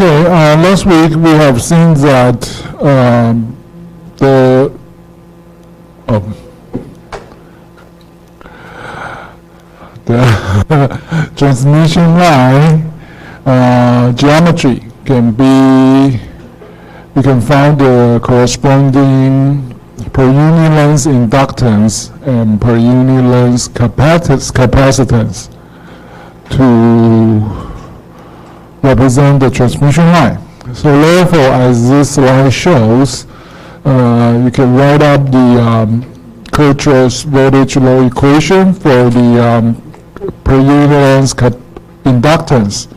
Okay, last week we have seen that the transmission line geometry can be, you can find the corresponding per unit length inductance and per unit length capacitance to represent the transmission line. So therefore, as this slide shows, you can write up the Kirchhoff's voltage law equation for the per unit length inductance,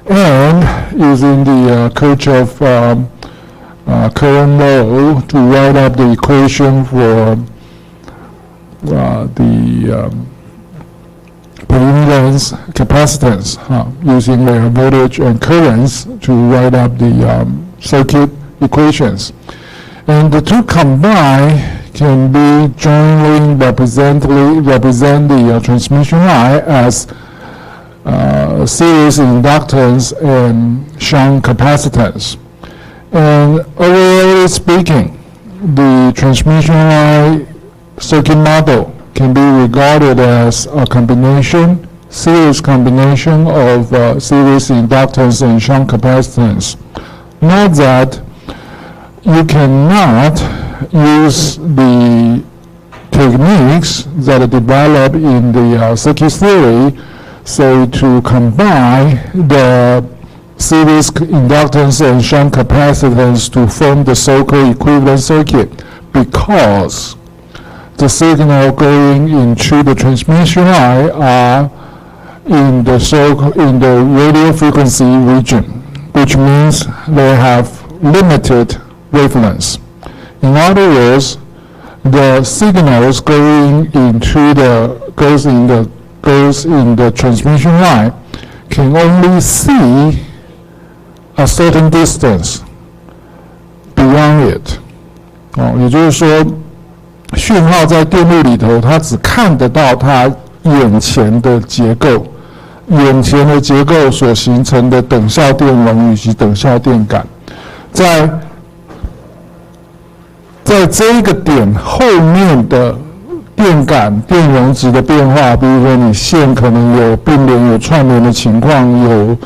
and using the Kirchhoff current law to write up the equation for the per unit length capacitance, using their voltage and currents to write up the circuit equations. And the two combined can be jointly represent the transmission line as series inductance and shunt capacitance. And overall speaking, the transmission line circuit model can be regarded as a series combination of series inductance and shunt capacitance. Note that you cannot use the techniques that are developed in the circuit theory, so to combine the series inductance and shunt capacitance to form the so-called equivalent circuit, because the signal going into the transmission line are in the radio frequency region, which means they have limited wavelengths. In other words, the signals going in the transmission line can only see a certain distance beyond it. 也就是说，讯号在电路里头，它只看得到它眼前的结构，眼前的结构所形成的等效电容以及等效电感，在这一个点后面的电感、电容值的变化，比如说你线可能有并联、有串联的情况，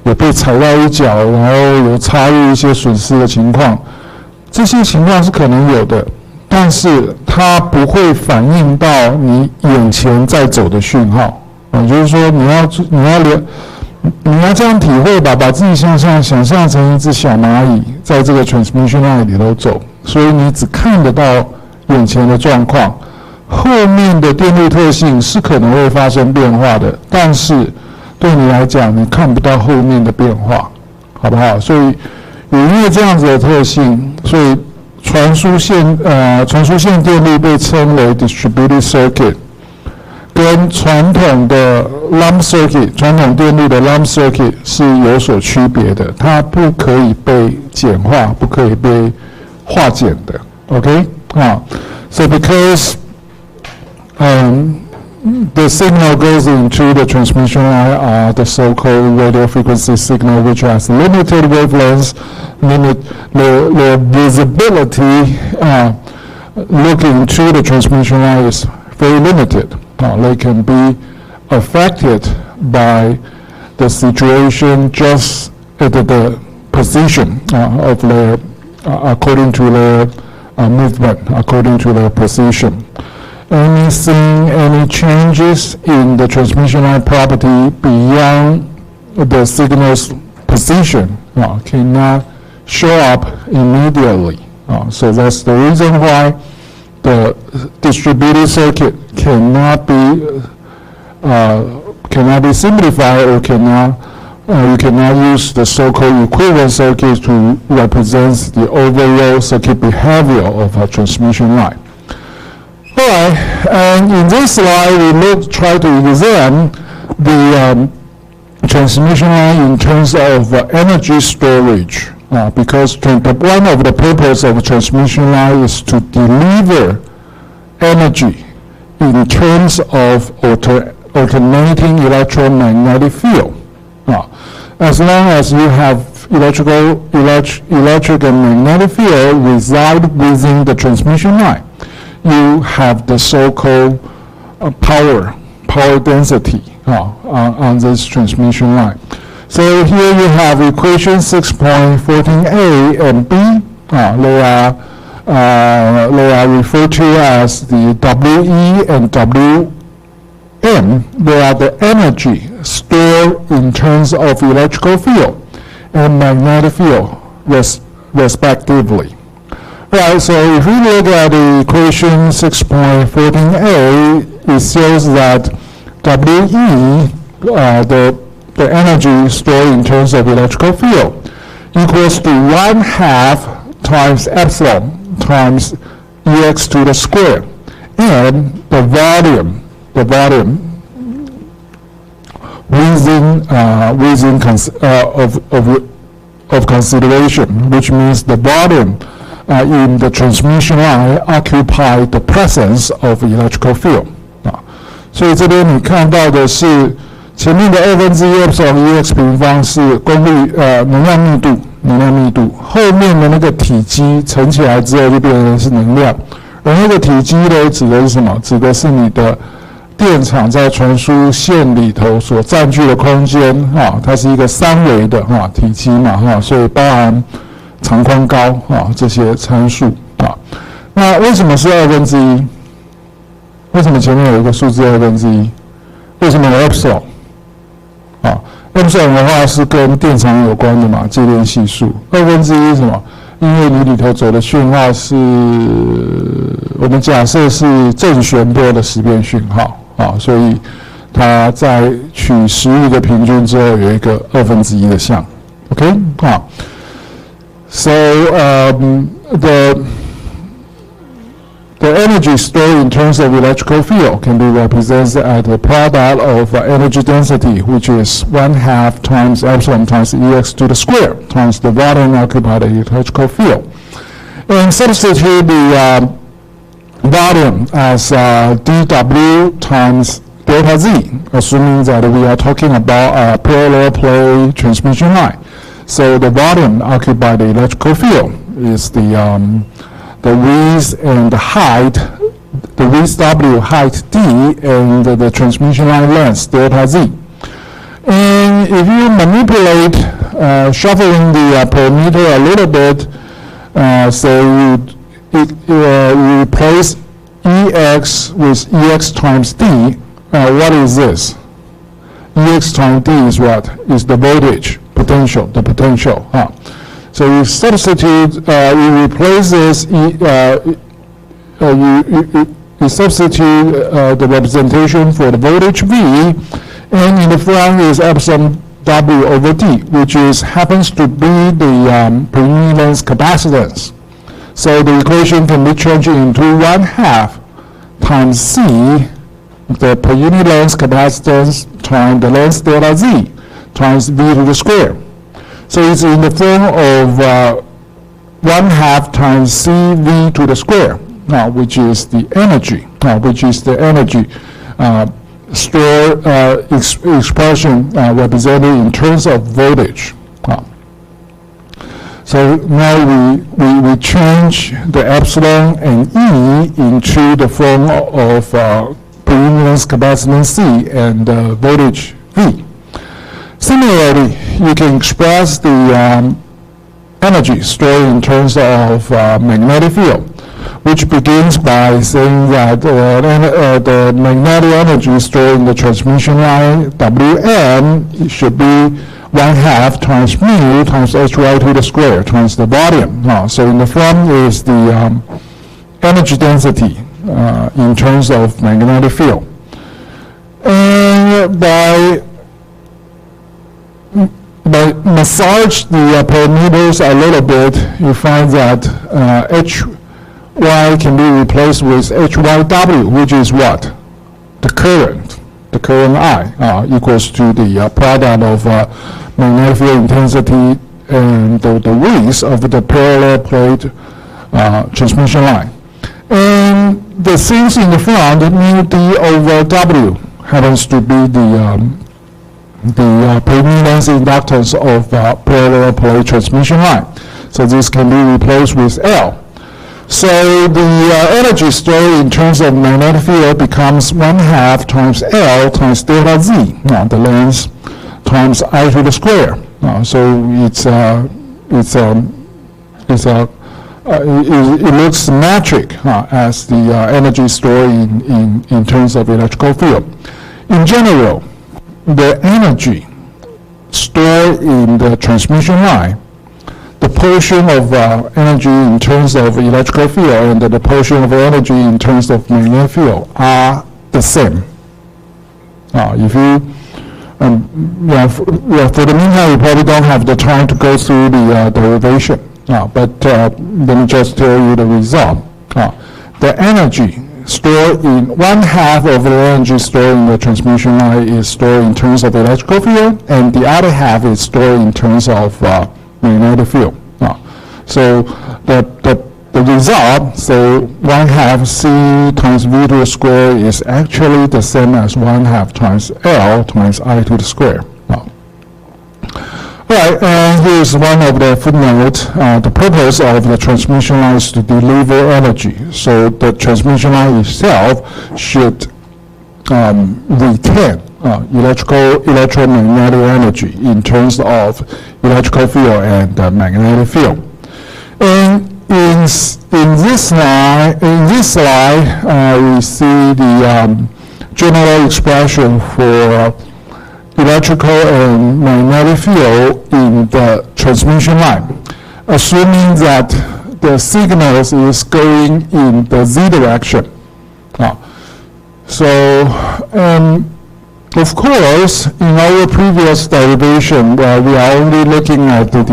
有被踩到一脚，然后有插入一些损失的情况，这些情况是可能有的。但是它不会反映到你眼前在走的讯号，就是说你要这样体会吧，把自己想象成一只小蚂蚁在这个 transmission line 里头走，所以你只看得到眼前的状况，后面的电路特性是可能会发生变化的，但是对你来讲你看不到后面的变化，好不好？所以因为这样子的特性，所以传输线电路被称为 distributed circuit， 跟传统的 lump circuit 传统电路的 lump circuit 是有所区别的，它不可以被简化，不可以被化简的。OK， so because the signal goes into the transmission line, the so-called radio frequency signal, which has limited wavelengths, the visibility looking to the transmission line is very limited. They can be affected by the situation just at the position of their, according to their movement, according to their position. Any changes in the transmission line property beyond the signal's position cannot show up immediately. So that's the reason why the distributed circuit cannot be simplified, or you cannot use the so-called equivalent circuit to represent the overall circuit behavior of a transmission line. Alright, and in this slide we try to examine the transmission line in terms of energy storage, because one of the purposes of a transmission line is to deliver energy in terms of alternating electromagnetic field. As long as you have electric and magnetic field reside within the transmission line, you have the so-called power density on this transmission line. So here you have equation 6.14a and b. They are referred to as the WE and WM. They are the energy stored in terms of electrical field and magnetic field, respectively. Right, so if we look at the equation 6.14a, it shows that WE, the energy stored in terms of electrical field, equals to 1/2 times epsilon times EX to the square, and the volume of consideration, which means the volume in the transmission line occupy the presence of electrical field. 所以这边你看到的是前面的1/2 epsilon EX 平方是功率能量密度，后面的那个体积乘起来之后就变成是能量，而那个体积呢指的是什么？指的是你的电场在传输线里头所占据的空间它是一个3维的体积嘛所以包含长宽高这些参数那为什么是1/2？为什么前面有一个数字1/2？为什么有 epsilon？ epsilon 的话是跟电场有关的嘛，介电系数。1/2是什么？因为你里头走的讯号是，我们假设是正弦波的时变讯号所以它在取15个平均之后有一个1/2的项。OK So the energy stored in terms of electrical field can be represented as the product of energy density, which is 1/2 times epsilon times EX to the square times the volume occupied by the electrical field. And substitute the volume as dW times delta Z, assuming that we are talking about a parallel plate transmission line. So the volume occupied by the electrical field is the width and the height, the width W, height D, and the transmission line length delta Z. And if you manipulate, shuffling the parameter a little bit, so you replace EX with EX times D, what is this? EX times D is what? Is the voltage, potential, the potential. So you substitute, you replace this, you substitute the representation for the voltage V, and in the front is epsilon W over D, which happens to be the per unit length capacitance. So the equation can be changed into 1/2 times C, the per unit length capacitance times the length delta Z times V to the square. So it's in the form of 1/2 times CV to the square, which is the energy, store expression represented in terms of voltage. So now we change the epsilon and E into the form of per unit capacitance C and voltage V. Similarly, you can express the energy stored in terms of magnetic field, which begins by saying that the magnetic energy stored in the transmission line, Wm, should be 1/2 times mu times Hy to the square times the volume. So in the form is the energy density in terms of magnetic field. And by massage the parameters a little bit, you find that Hy can be replaced with Hyw, which is what? The current I equals to the product of magnetic field intensity and the width of the parallel plate transmission line. And the things in the front, mu D over W, happens to be the the per-impedance inductance of parallel plate transmission line. So this can be replaced with L. So the energy stored in terms of magnetic field becomes 1/2 times L times delta Z, the length times I to the square. So it looks symmetric as the energy stored in terms of electrical field. In general, the energy stored in the transmission line, the portion of energy in terms of electrical field and the portion of energy in terms of magnetic field are the same. If you, for the meantime, you probably don't have the time to go through the derivation, but let me just tell you the result. The energy stored in 1/2 of the energy stored in the transmission line is stored in terms of electrical field, and the other half is stored in terms of magnetic field. So the result, so 1/2 C times V to the square is actually the same as 1/2 times L times I to the square. Alright, and here's one of the footnotes. The purpose of the transmission line is to deliver energy. So the transmission line itself should retain electromagnetic energy in terms of electrical field and magnetic field. And in this slide, we see the general expression for electrical and magnetic field in the transmission line, assuming that the signals is going in the Z direction. Of course, in our previous derivation, we are only looking at the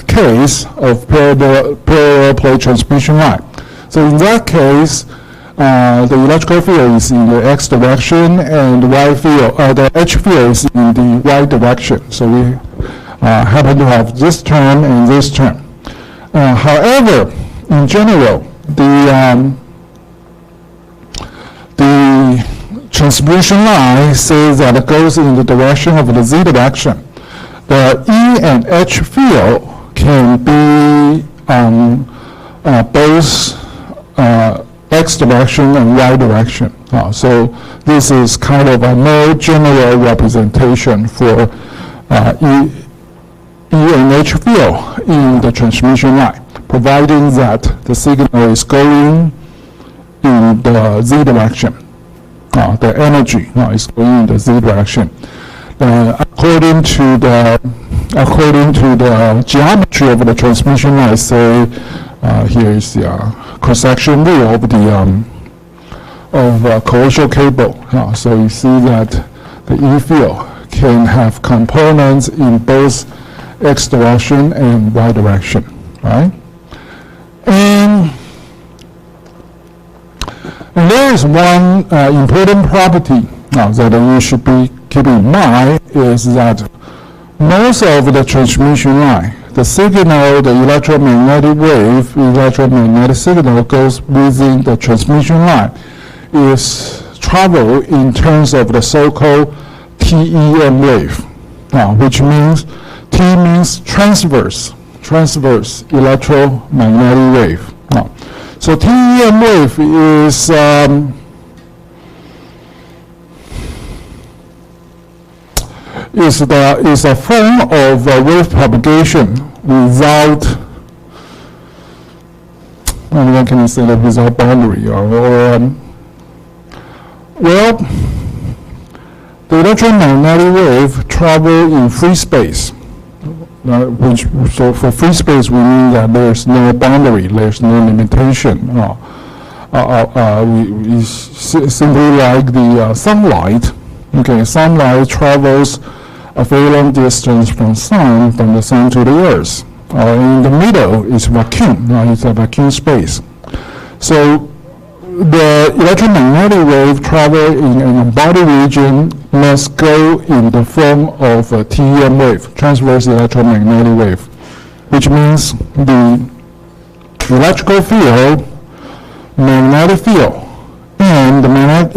case of parallel plate transmission line. So in that case, the electrical field is in the X direction, and the H field is in the Y direction. So we happen to have this term and this term. However, in general, the transmission line says that it goes in the direction of the Z direction. The E and H field can be both X direction and Y direction. So this is kind of a more general representation for E and H field in the transmission line, providing that the signal is going in the Z direction. The energy is going in the Z direction. According to the geometry of the transmission line, say here is the cross-section view of the coaxial cable. So you see that the E field can have components in both X direction and Y direction, right? And there is one important property that you should be keeping in mind, is that most of the transmission line, the signal, the electromagnetic signal goes within the transmission line, is travel in terms of the so-called TEM wave, which means T means transverse electromagnetic wave. So TEM wave is a form of wave propagation without, what can you say, that without boundary, well, the electromagnetic wave travel in free space. So for free space, we mean that there's no boundary, there's no limitation. We simply like the sunlight. Okay, sunlight travels a very long distance from the sun to the earth. In the middle is vacuum. It's a vacuum space. So the electromagnetic wave travel in a body region must go in the form of a TEM wave, transverse electromagnetic wave, which means the electrical field, magnetic field, And the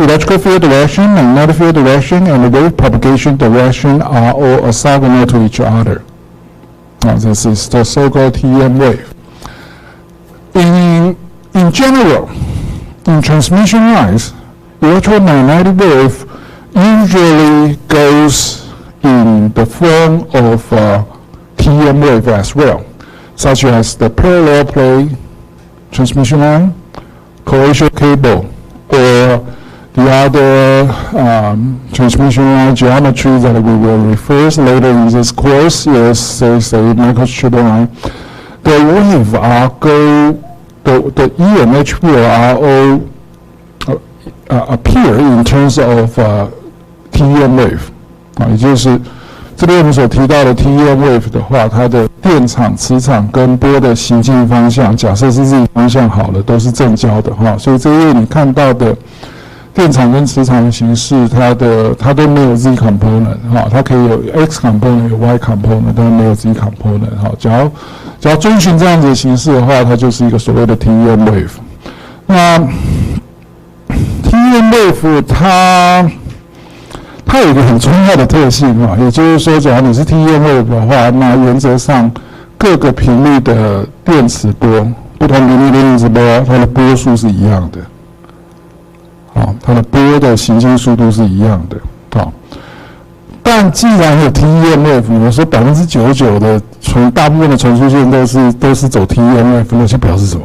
electrical field direction, magnetic field direction, and the wave propagation direction are all orthogonal to each other. This is the so-called TEM wave. In general, in transmission lines, electromagnetic wave usually goes in the form of TEM wave as well, such as the parallel plate transmission line, coaxial cable, or the other transmission line geometry that we will refer later in this course is, say, microstrip line. The wave the E and H field are all appear in terms of TEM wave 也就是这边我们所提到的 TEM wave 的话，它的电场、磁场跟波的行进方向，假设是 z 方向好了，都是正交的所以这一页你看到的电场跟磁场的形式，它都没有 z component 它可以有 x component 有 y component， 但没有 z component 只要遵循这样子的形式的话，它就是一个所谓的 TEM wave。那 TEM wave 它有一个很重要的特性也就是说，假如你是 TEM wave 的话，那原则上各个频率的电磁波，不同频率的电磁波，它的波数是一样的。它的波的行进速度是一样的。但既然有 TEM wave， 我说99%的大部分的传输线都是走 TEM wave， 那就表示什么？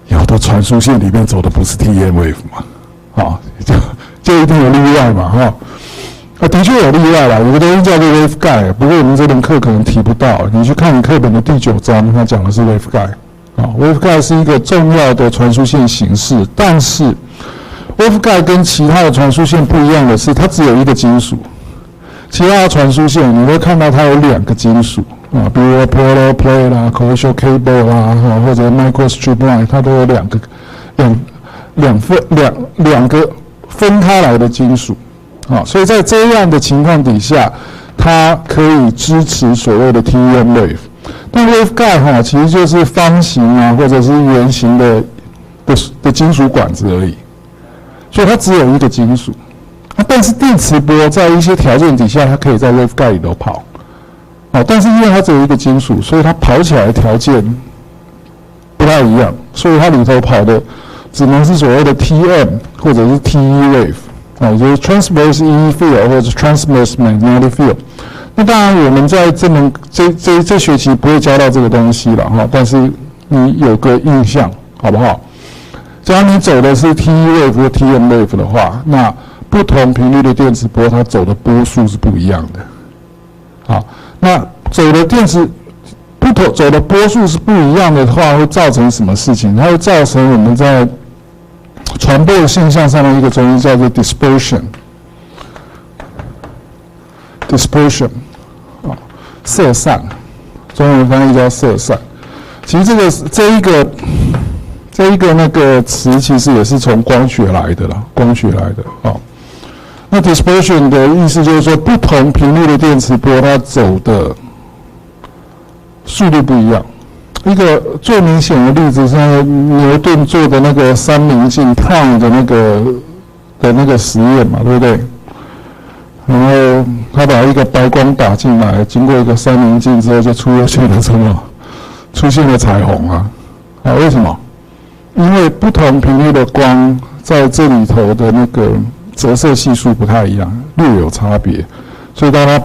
有的传输线里面走的不是 TEM wave 嘛？就一定有例外嘛？的确有例外啦，有个东西叫做 waveguide， 不过我们这门课可能提不到。你去看你课本的第9章，它讲的是 waveguide。waveguide 是一个重要的传输线形式，但是 waveguide 跟其他的传输线不一样的是，它只有一个金属。其他的传输线你会看到它有2个金属比如说 parallel plate 啦、coaxial cable 啦，或者 microstrip line， 它都有两个分开来的金属所以在这样的情况底下，它可以支持所谓的 TEM wave。但 waveguide 其实就是方形或者是圆形的金属管子而已，所以它只有一个金属。但是电磁波在一些条件底下，它可以在 waveguide 里头跑但是因为它只有一个金属，所以它跑起来的条件不太一样，所以它里头跑的只能是所谓的 TM 或者是 TE wave 也就是 transverse EE field 或者 transverse magnetic field。那当然我们在这学期不会教到这个东西了但是你有个印象好不好？假如你走的是 TE wave 或 TM wave 的话，那不同频率的电磁波它走的波数是不一样的。那走的波数是不一样的话，会造成什么事情？它会造成我们在传播的现象上面一个东西叫做 dispersion， 色散，中文翻译叫色散。其实这一个那个词其实也是从光学来的啦，那 dispersion 的意思就是说，不同频率的电磁波它走的速度不一样。一个最明显的例子是牛顿做的那个三棱镜 Planck 的那个实验嘛，对不对？然后他把一个白光打进来，经过一个三棱镜之后，就出现了彩虹为什么？因为不同频率的光在这里头的那个折射系数不太一样，略有差别，所以当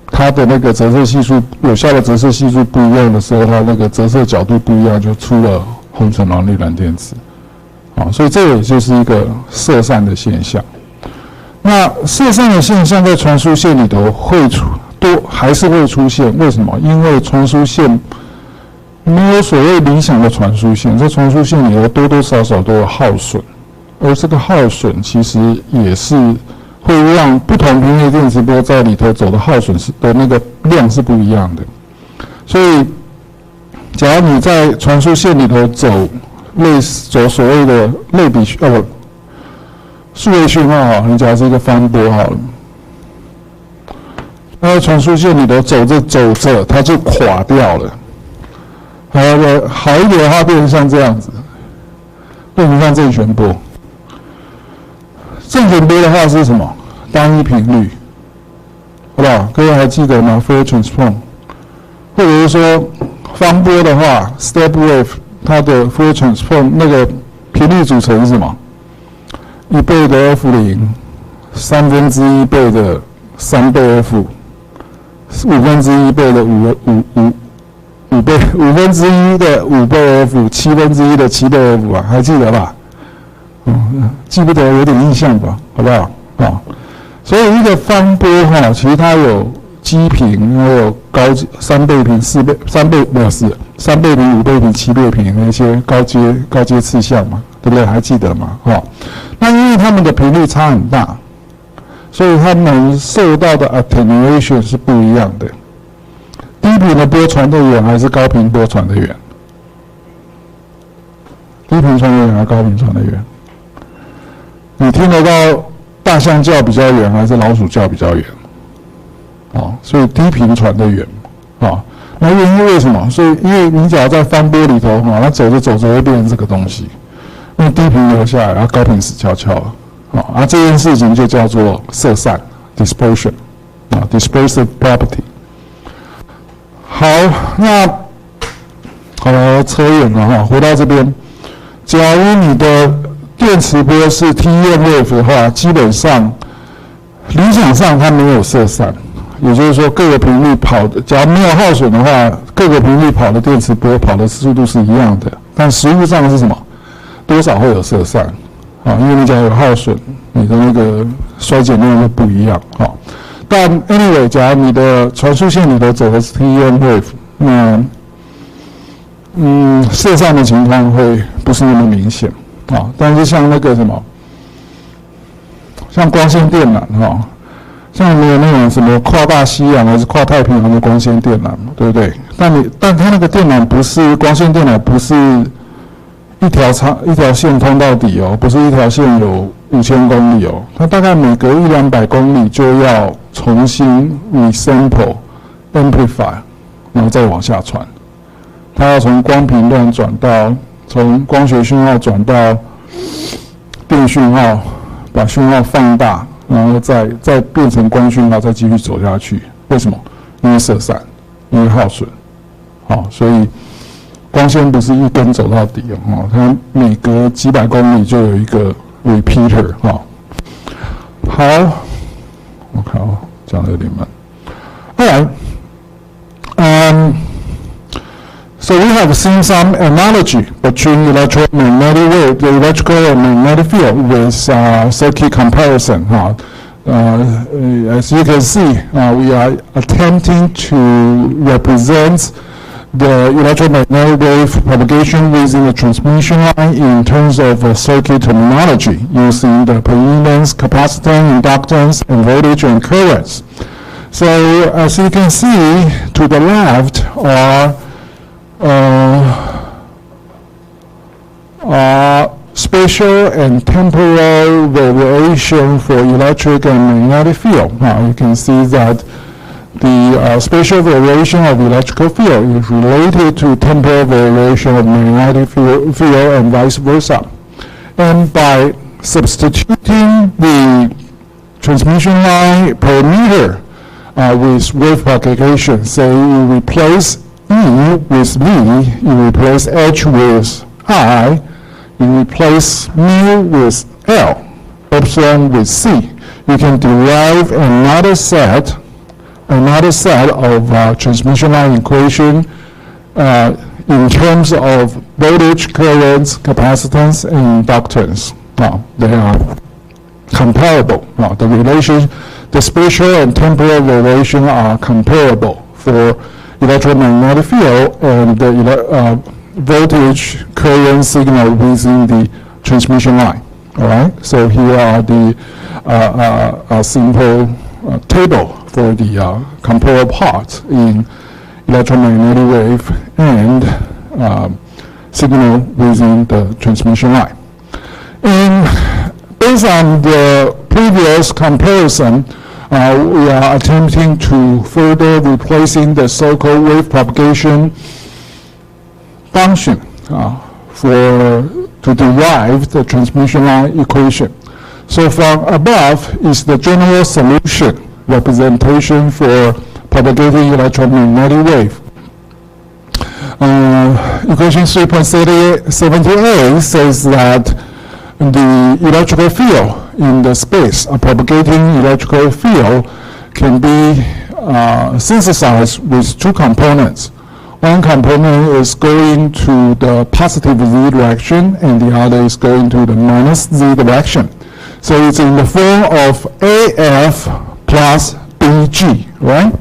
它的那个折射系数有效的折射系数不一样的时候，它那个折射角度不一样，就出了红橙黄绿蓝靛紫所以这也就是一个色散的现象。那色散的现象在传输线里头还是会出现，为什么？因为传输线没有所谓理想的传输线，在传输线里头多多少少都有耗损，而这个耗损其实也是会让不同频率电磁波在里头走的耗损的那个量是不一样的。所以假如你在传输线里头走所谓的类比数位讯号你假如是一个翻波好了，那在传输线里头走着它就垮掉了。好一点的话变成像这样子，变成像正弦波。正弦波的话是什么？单一频率，好不好？各位还记得吗 ？Fourier transform， 或者是说方波的话 ，step wave 它的 Fourier transform 那个频率组成是什么？1倍的 f0，1/3倍的3倍 f，1/5倍的5倍，1/5的5倍 f，1/7的7倍 f 啊，还记得吧？记不得有点印象吧，好不好？所以一个方波其实它有基频，还有高3倍频、3倍没有3倍频、5倍频、7倍频那些高阶次项嘛，对不对？还记得吗？那因为它们的频率差很大，所以它们受到的 attenuation 是不一样的。低频的波传得远还是高频波传得远？低频传得远还是高频传得远？你听得到大象叫比较远还是老鼠叫比较远？所以低频传得远。那原因为什么？所以因为你只要在方波里头，它走着走着会变成这个东西，因为低频留下来，然后高频死翘翘了。这件事情就叫做色散 dispersion dispersive property。好，那好了，扯远了回到这边，假如你的电磁波是 TEM wave 的话，基本上理想上它没有色散，也就是说各个频率跑的，假如没有耗损的话，各个频率跑的电磁波跑的速度是一样的，但实物上是什么？多少会有色散因为你假如有耗损，你的那个衰减量会不一样但 anyway， 假如你的传输线里头走的是 TEM wave， 那色散的情况会不是那么明显但是像那个什么，像光纤电缆像没有那种什么跨大西洋还是跨太平洋的光纤电缆，对不对？但它那个电缆不是光纤电缆，不是一条线通到底不是一条线有5000公里它大概每隔100-200公里就要重新 resample amplify， 然后再往下传。它要从光频段从光学讯号转到电讯号，把讯号放大，然后再变成光讯号，再继续走下去。为什么？因为色散，因为耗损。所以光纤不是一根走到底它每隔几百公里就有一个 repeater 好，我看讲得有点慢。Alright, so we have seen some analogy between electromagnetic wave, the electrical and magnetic field with circuit comparison. As you can see, we are attempting to represent the electromagnetic wave propagation within the transmission line in terms of circuit terminology using the impedance, capacitance, inductance, and voltage and currents. So as you can see, to the left are spatial and temporal variation for electric and magnetic field. Now you can see that the spatial variation of electrical field is related to temporal variation of magnetic field and vice versa. And by substituting the transmission line per meter with wave propagation, say you replace E with V, you replace H with I, you replace mu with L, epsilon with C, you can derive another set of transmission line equation in terms of voltage, currents, capacitance, and inductance. They are comparable. The spatial and temporal variation are comparable for electromagnetic field and the voltage current signal within the transmission line. All right. So here are the simple table for the comparable parts in electromagnetic wave and signal within the transmission line. And based on the previous comparison, we are attempting to further replacing the so-called wave propagation function to derive the transmission line equation. So from above is the general solution representation for propagating electromagnetic wave. Equation 3.78 says that the electrical field in the space, a propagating electrical field, can be synthesized with two components. One component is going to the positive z direction, and the other is going to the minus z direction. So it's in the form of AF plus BG, right?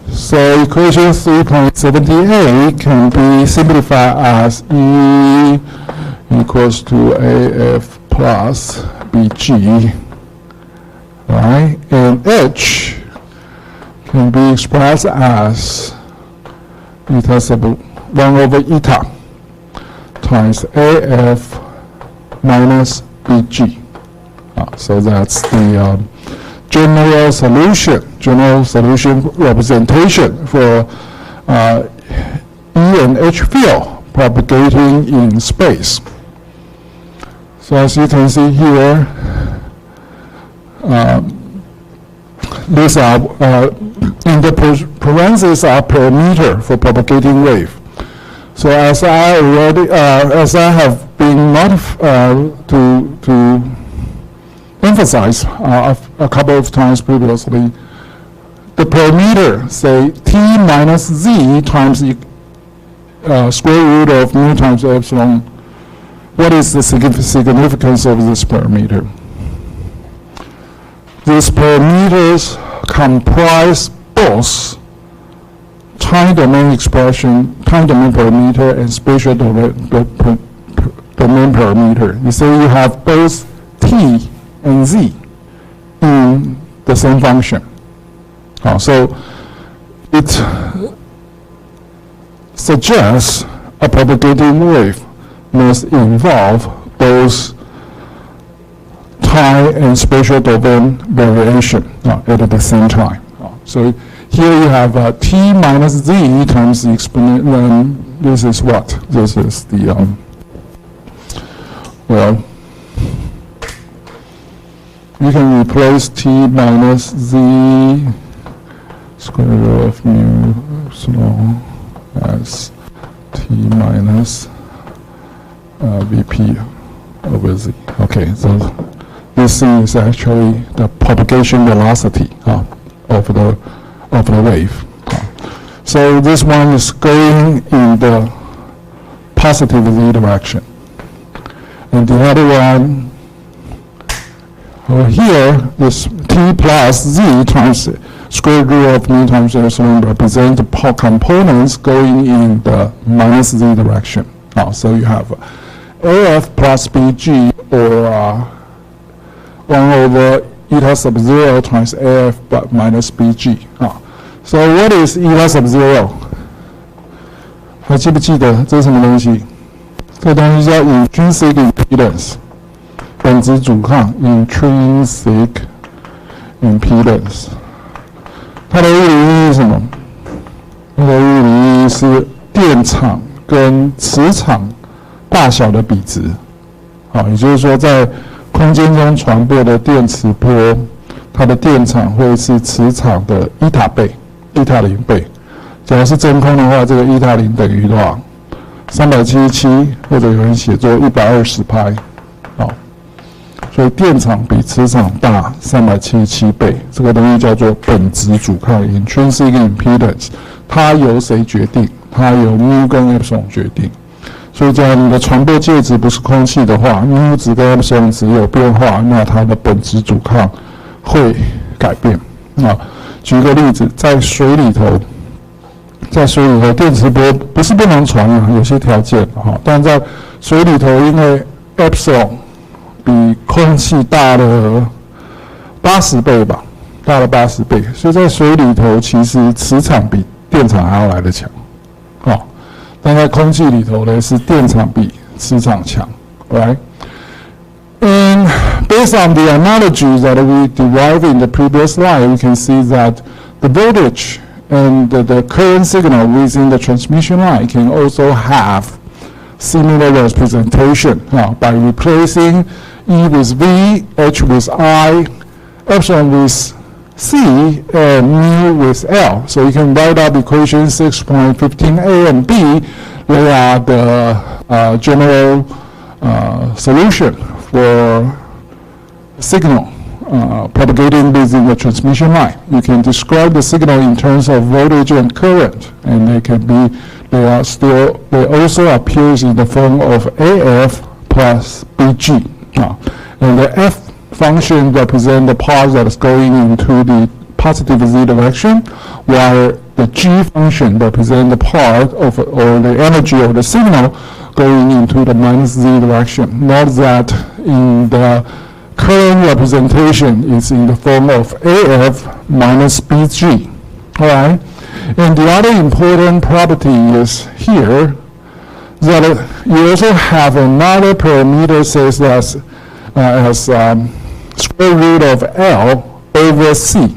So equation 3.78 can be simplified as E equals to AF plus BG, right? And H can be expressed as eta sub 1 over eta times AF minus BG. So that's the general solution representation for E and H field propagating in space. So as you can see here, these are in the parentheses are per meter for propagating wave. So as I have been to emphasize a couple of times previously, the per meter, say T minus Z times the square root of mu times epsilon. What is the significance of this per meter? These per meters comprise both time domain expression, time domain per meter, and spatial domain per meter. You say you have both T and Z in the same function. So it suggests a propagating wave must involve both time and spatial domain variation at the same time. So here you have T minus Z times the exponent. This is what? This is the, well, you can replace T minus Z square root of mu epsilon as T minus Vp over Z. Okay, so this thing is actually the propagation velocity of the wave. So this one is going in the positive Z direction, and the other one over here, this T plus Z times square root of mu times epsilon represent the components going in the minus Z direction. So you have AF plus BG, or 1 over eta sub 0 times AF but minus BG. So what is eta sub 0? 还记不记得这是什么东西？这东西叫 intrinsic impedance， 本质阻抗 intrinsic impedance。它的物理意义是什么？它的物理意义是电场跟磁场大小的比值。也就是说，在空间中传播的电磁波，它的电场会是磁场的伊塔倍，伊塔0倍。假如是真空的话，这个伊塔0等于多少？377，或者有人写作120派。所以电场比磁场大377倍，这个东西叫做本质阻抗 （intrinsic impedance）。它由谁决定？它由 mu 跟 epsilon 决定。所以，假如你的传播介质不是空气的话 ，mu 值跟 epsilon 值有变化，那它的本质阻抗会改变。举个例子，在水里头电磁波不是不能传有些条件但在水里头，因为 epsilon 比空气大了80倍吧，大了80倍，所以在水里头其实磁场比电场还要来得强，但在空气里头呢是电场比磁场强 ，right? And based on the analogy that we derived in the previous slide, we can see that the voltage and the current signal within the transmission line can also have similar representation by replacing E with V, H with I, epsilon with C, and mu with L. So you can write up equation 6.15a and b. They are the general solution for signal propagating within the transmission line. You can describe the signal in terms of voltage and current, and they also appears in the form of AF plus BG. And the F function represents the part that is going into the positive Z direction, while the G function represents the part of, or the energy of the signal going into the minus Z direction. Note that in the current representation is in the form of AF minus BG. All right? And the other important property is here that you also have another parameter says that as square root of L over C.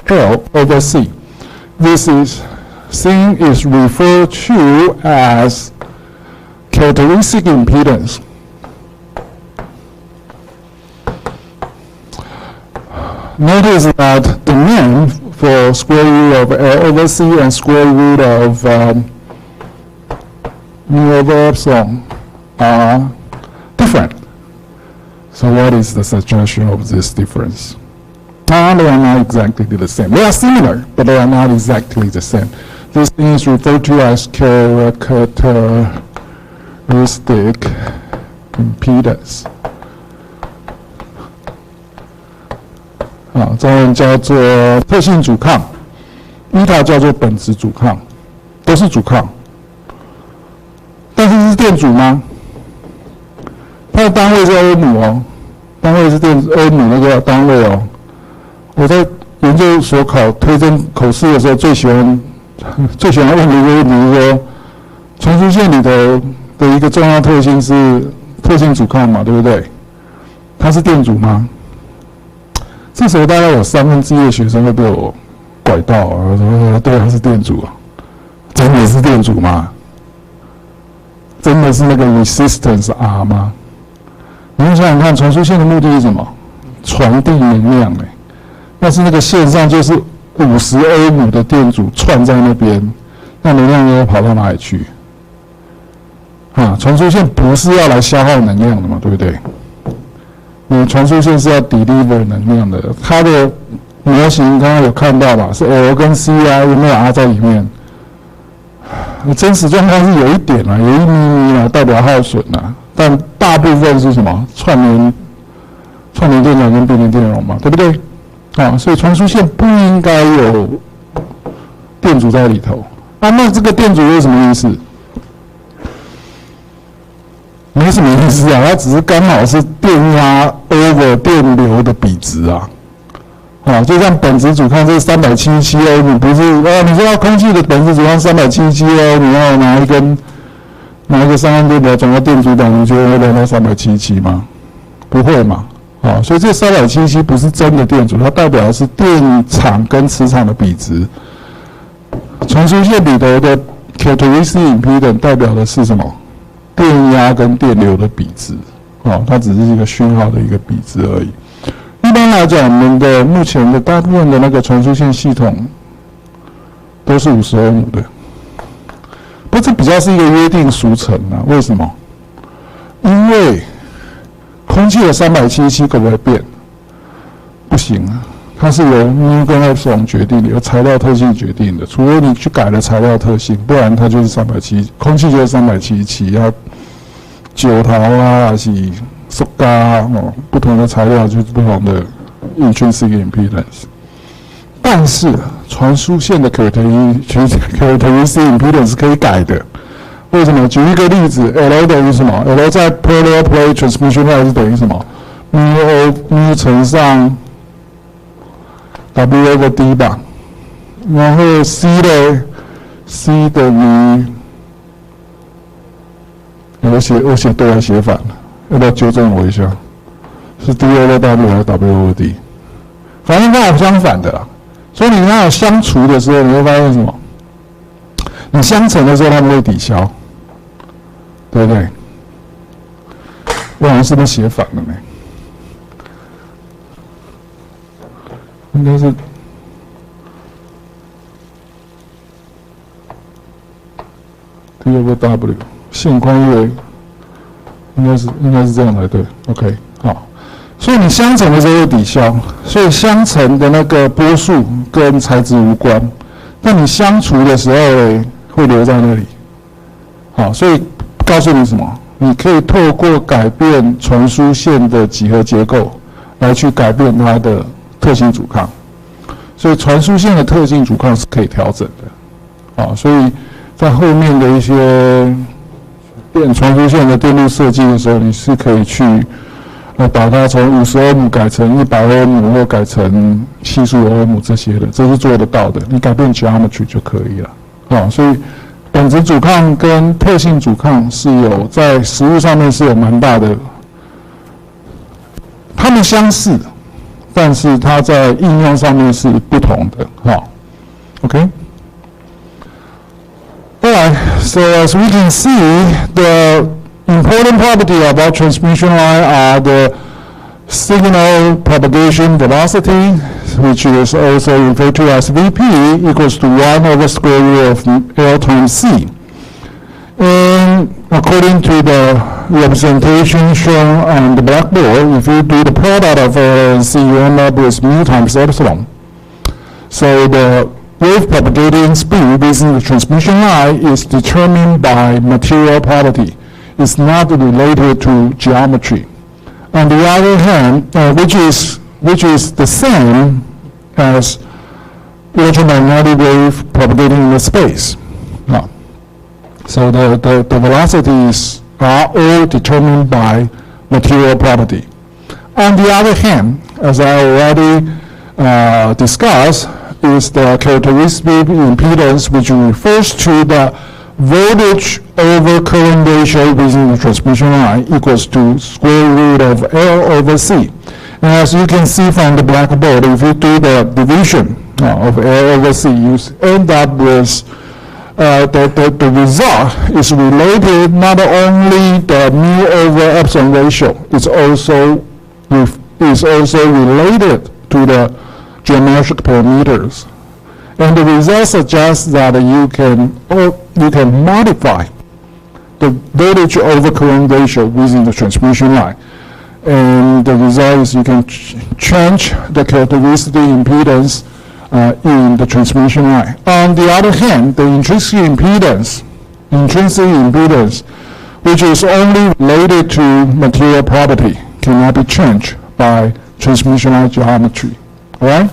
L over C. This thing is referred to as characteristic impedance. Notice that the name for square root of L over C and square root of mu over epsilon are different. So what is the suggestion of this difference? They are not exactly the same. They are similar, but they are not exactly the same. This thing is referred to as characteristic impedance. 中文叫做特性阻抗，伊塔叫做本质阻抗，都是阻抗。但是是电阻吗？它的单位是欧姆哦，单位是欧姆那个单位哦。我在研究所考推甄口试的时候，最喜欢问的一个问题是说，传输线里头的一个重要特性是特性阻抗嘛，对不对？它是电阻吗？这时候大概有1/3的学生会被我拐到，我说对，它是电阻啊，真的是电阻吗？真的是那个 resistance R 吗？你们想想看，传输线的目的是什么？传递能量但是那个线上就是50欧姆的电阻串在那边，那能量又跑到哪里去？传输线不是要来消耗能量的嘛，对不对？你传输线是要 deliver 能量的，它的模型刚刚有看到吧？是 L 跟 C 啊，有没有 R 在里面？真实状况是有一点有1咪咪代表耗损但大部分是什么？串联电容跟并联电容嘛，对不对？所以传输线不应该有电阻在里头。那这个电阻是什么意思？没什么意思它只是刚好是电压 over 电流的比值就像本质阻抗这是377欧姆，不是你知道空气的本质阻抗377欧姆，然后拿一个3安电表转到电阻板，你觉得会来到377吗？不会嘛。所以这377不是真的电阻，它代表的是电场跟磁场的比值。传输线里头的 characteristic impedance 代表的是什么？电压跟电流的比值。它只是一个讯号的一个比值而已。一般来讲，我们的目前的大部分的那个传输线系统都是50欧姆的。不过这比较是一个约定俗成为什么？因为空气的377可不可以变？不行它是由mu跟 epsilon 决定的，由材料特性决定的。除非你去改了材料特性，不然它就是377，空气就是377，要酒桃还是塑胶不同的材料就是不同的 intrinsic impedance。但是传输线的 characteristic impedance 是可以改的。为什么？举一个例子 ，L 等于什么 ？L 在 parallel plate transmission line 是等于什么 ？mu 乘上 W over D 吧。然后 C 等于，我写对还写反了，要不要纠正我一下？是 D over W 还是 W over D？ 反正刚好相反的啦。所以你刚好相除的时候，你会发现什么？你相乘的时候，它们会抵消。对不对？我好像是不是写反了呢？应该是T over W 线宽约，应该是这样才对。OK， 好，所以你相乘的时候会抵消，所以相乘的那个波数跟材质无关，但你相除的时候呢，会留在那里。好，所以告诉你什么？你可以透过改变传输线的几何结构来去改变它的特性阻抗，所以传输线的特性阻抗是可以调整的。好，所以在后面的一些传输线的电路设计的时候，你是可以去把它从50欧姆改成100欧姆，或改成系数欧姆这些的，这是做得到的。你改变 geometry 就可以了。好，所以本质阻抗跟特性阻抗是有在实物上面是有蛮大的，它们相似，但是它在应用上面是不同的。好 ，OK。Alright, so as we can see, the important property of our transmission line are the signal propagation velocity, which is also referred to as Vp, equals to 1 over square root of L times C. And according to the representation shown on the blackboard, if you do the product of L and C, you end up with mu times epsilon. So the wave propagating speed within the transmission line is determined by material property. It's not related to geometry. On the other hand, which is the same as electromagnetic wave propagating in the space. So the velocities are all determined by material property. On the other hand, as I already discussed, is the characteristic impedance, which refers to the voltage over current ratio within the transmission line, equals to square root of L over C. And as you can see from the blackboard, if you do the division of L over C, you end up with the result is related not only the mu over epsilon ratio, it's also related to the geometric parameters, and the result suggests that you can modify the voltage over current ratio within the transmission line, and the result is you can change the characteristic impedance in the transmission line. On the other hand, the intrinsic impedance, which is only related to material property, cannot be changed by transmission line geometry. All right?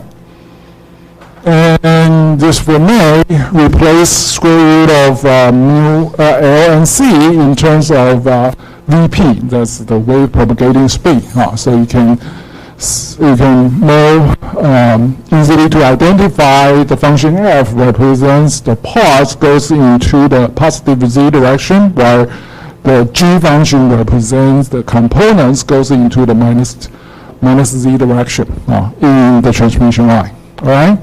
And this will may replace square root of mu L and C in terms of Vp. That's the wave propagating speed. So you can more easily to identify the function f represents the parts goes into the positive z direction, while the g function represents the components goes into the minus z direction in the transmission line. All right.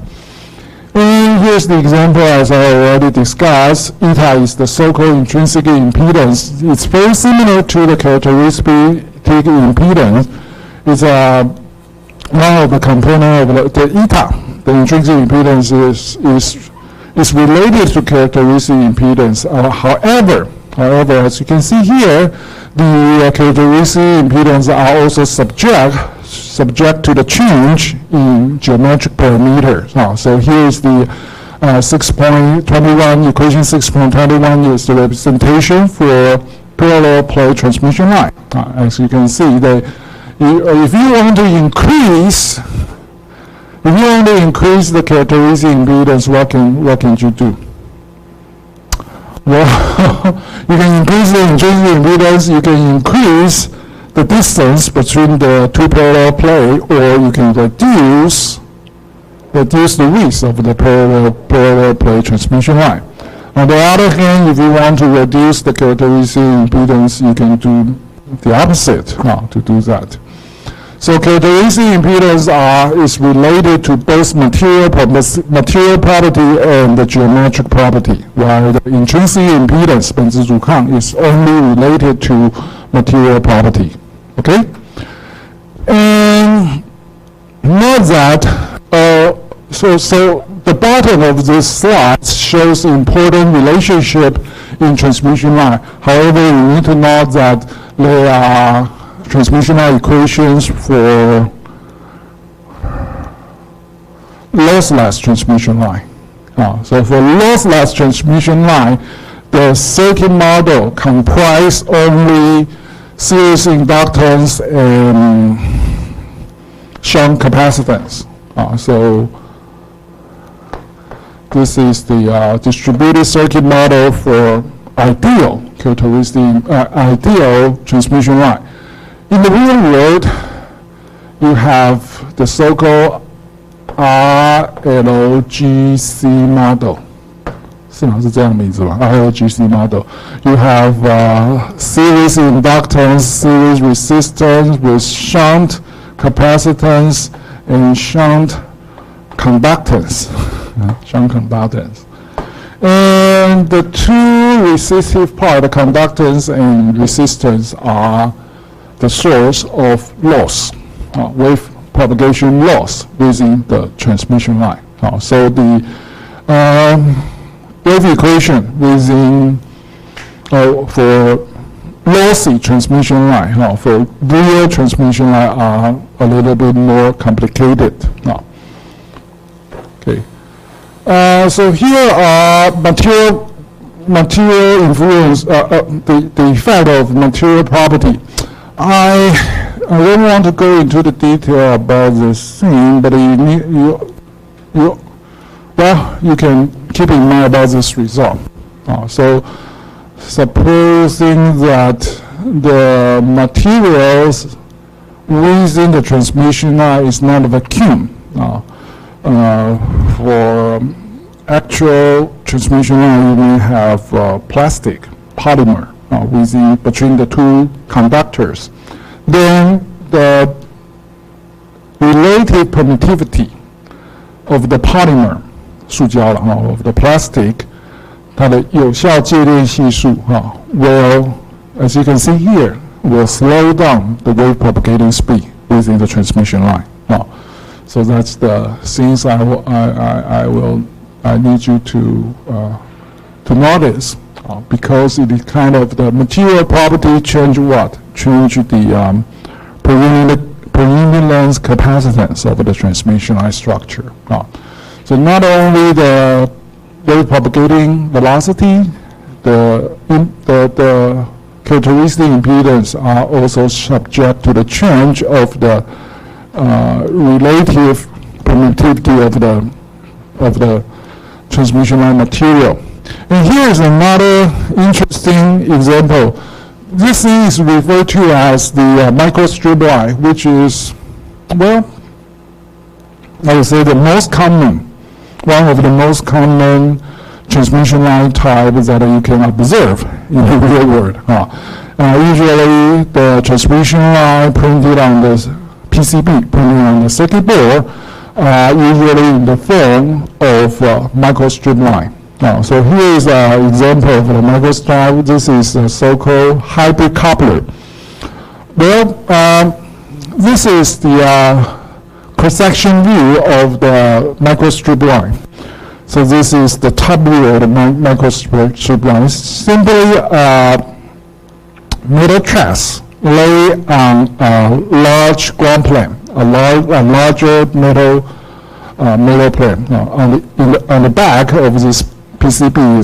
And here's the example as I already discussed. Eta is the so-called intrinsic impedance. It's very similar to the characteristic impedance. It's one of the components of the eta. The intrinsic impedance is related to characteristic impedance. However, as you can see here, the characteristic impedance are also subject to the change in geometric parameters. So here is the 6.21, equation 6.21 is the representation for parallel plate transmission line. As you can see, if you want to increase the characteristic impedance, what can you do? Well, you can increase the intrinsic impedance, you can increase the distance between the two parallel plates, or you can reduce the width of the parallel plate transmission line. On the other hand, if you want to reduce the characteristic impedance, you can do the opposite to do that. So characteristic impedance is related to both material property and the geometric property, while the intrinsic impedance, 本质阻抗, is only related to material property. Okay? And note that, so the bottom of this slide shows important relationship in transmission line. However, you need to note that there are transmission line equations for lossless transmission line. So for lossless transmission line, the circuit model comprises only series inductance and shunt capacitance. So this is the distributed circuit model for ideal characteristic, ideal transmission line. In the real world, you have the so-called RLGC model. 是吗？是这样名字吗？ RLGC model. You have series inductance, series resistance with shunt capacitance and shunt conductance. Shunt conductance. And the two resistive part, the conductance and resistance, are the source of loss, wave propagation loss within the transmission line. So the wave equation within for lossy transmission line, for real transmission line, are a little bit more complicated. Okay. So here are material influence, the effect of material property. I don't want to go into the detail about this thing, but you can keep in mind about this result. So supposing that the materials within the transmission line is not a vacuum. For actual transmission line, you may have plastic, polymer between the two conductors. Then the relative permittivity of the polymer, 塑胶了 of the plastic, 它的有效介链系数 will, as you can see here, will slow down the wave propagating speed within the transmission line. So that's the things I need you to notice, because it is kind of the material property change what? Change the per-unit capacitance of the transmission line structure. So not only the wave propagating velocity, the characteristic impedance are also subject to the change of the relative permittivity of the transmission line material. And here is another interesting example. This is referred to as the microstrip line, which is, well, I would say the most common, one of the most common transmission line types that you can observe in the real world. Usually the transmission line printed on the PCB, printed on the circuit board, usually in the form of microstrip line. So here is an example of the microstrip. This is a so-called hybrid coupler. Well, this is the cross-section view of the microstrip line. So this is the top view of the microstrip line. It's simply a metal truss laid on a large ground plane, a larger metal plane. On the back of this PCB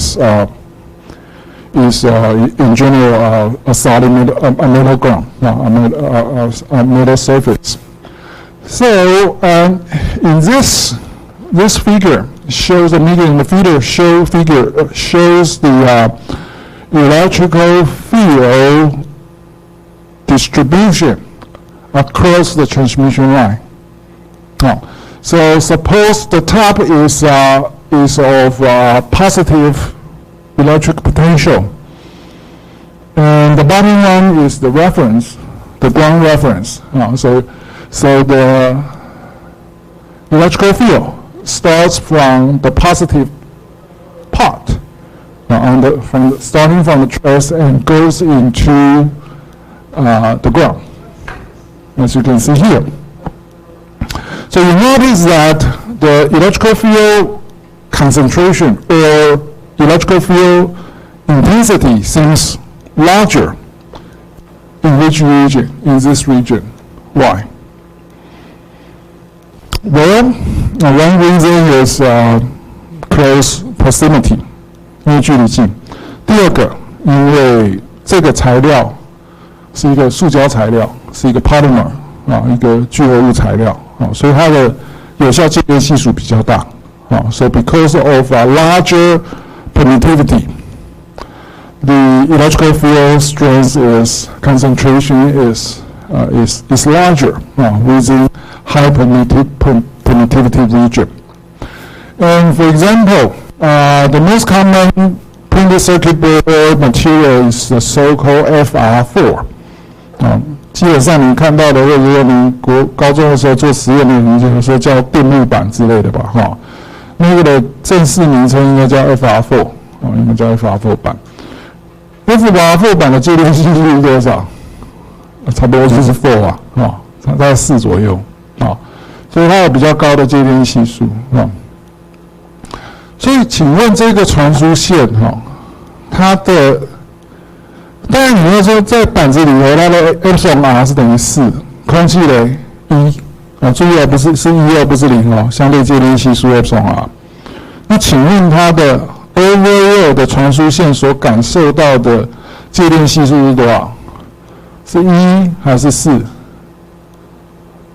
is in general a solid metal ground, a metal surface. So in this figure shows the figure shows the electrical field distribution across the transmission line. So suppose the top is of positive electric potential, and the bottom one is the reference, the ground reference. So the electrical field starts from the positive part, starting from the truss and goes into the ground. as you can see here. So you notice that the electrical field concentration or electrical field intensity seems larger in which region? In this region. Why? Well, one reason is close proximity, 因为距离近。第二个，因为这个材料是一个塑胶材料，是一个 polymer 一个聚合物材料所以它的有效介电系数比较大So because of a larger permittivity, the electrical field strength concentration is larger within high permittivity region. And for example, the most common printed circuit board material is the so-called FR4. 基本上你看到的，或者说你高中的时候做实验的，你就说叫电路板之类的吧，那个的正式名称应该叫 FR4，应该叫 FR4 版。FR4 版的介电系数是多少？差不多就是4大概4左右所以它有比较高的介电系数所以请问这个传输线它的，当然你会说在板子里头它的 εr 是等于4，空气的1注意不是1不是0相对介电系数 εr。那请问它的 overall 的传输线所感受到的介电系数是多少？是1还是4？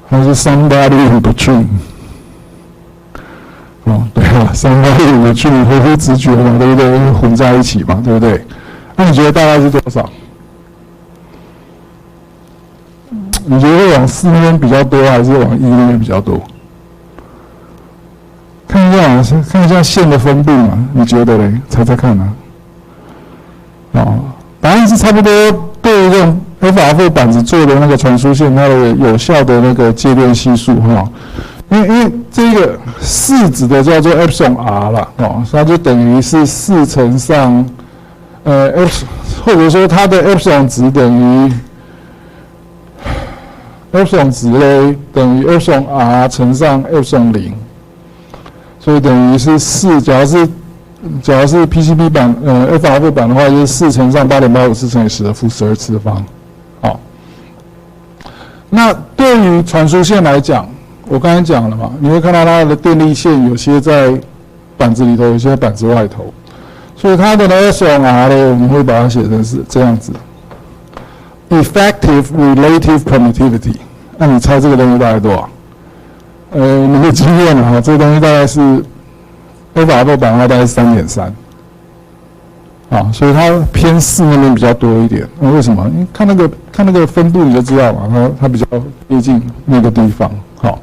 还是 somebody in between？ 对啊 ，somebody in between 合乎直觉嘛，对不对？混在一起嘛，对不对？那你觉得大概是多少？你觉得会往4那边比较多，还是往1那边比较多？看一下线的分布嘛，你觉得嘞？猜猜看答案是差不多。对于这种 FR4 板子做的那个传输线，它的有效的那个介电系数因为这个4指的叫做 εr 啦它就等于是4乘上或者说它的 ε值等于ε值嘞等于 εr 乘上ε0，所以等于是4。假如是 PCB 版FR4 版的话，就是4乘上8.854乘以10的负12次方。那对于传输线来讲，我刚才讲了嘛，你会看到它的电力线有些在板子里头，有些在板子外头，所以它的εr呢，我们会把它写成是这样子 ：effective relative permittivity。那你猜这个东西大概多少？你的经验了这个东西大概是。FR4 版的话大概是3.3，所以它偏4那边比较多一点。为什么？你看那个分布你就知道嘛，它比较接近那个地方。好，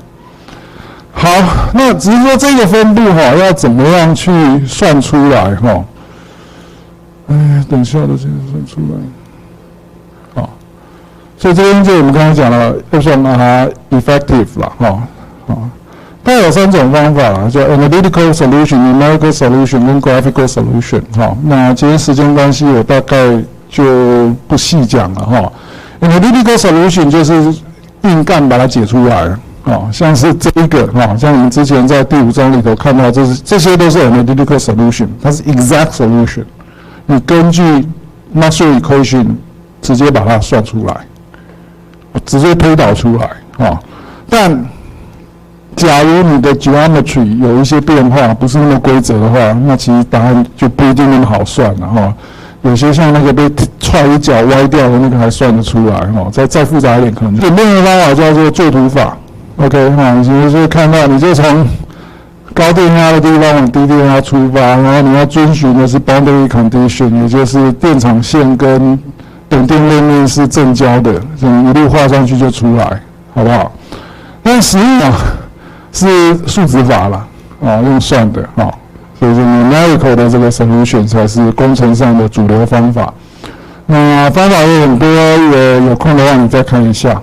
那只是说这个分布要怎么样去算出来等一下的这个算出来。所以这边就我们刚才讲了 εr effective 啦大概有3种方法啦，叫 analytical solution、numerical solution 跟 graphical solution。那今天时间关系，我大概就不细讲了analytical solution 就是硬干把它解出来像是这一个像我们之前在第5章里头看到，这些都是 analytical solution， 它是 exact solution， 你根据 Maxwell equation 直接把它算出来，直接推导出来但假如你的 geometry 有一些变化，不是那么规则的话，那其实答案就不一定那么好算了有些像那个被踹一脚歪掉的那个还算得出来再复杂一点可能。简单的方法叫做作图法 ，OK 你就是看到你就从高电压的地方往低电压出发，然后你要遵循的是 boundary condition， 也就是电场线跟等电类面是正交的，这样一路画上去就出来，好不好？但实际上是数值法啦用算的所以说 numerical 的这个 solution 才是工程上的主流方法。那方法有很多，有空的话你再看一下。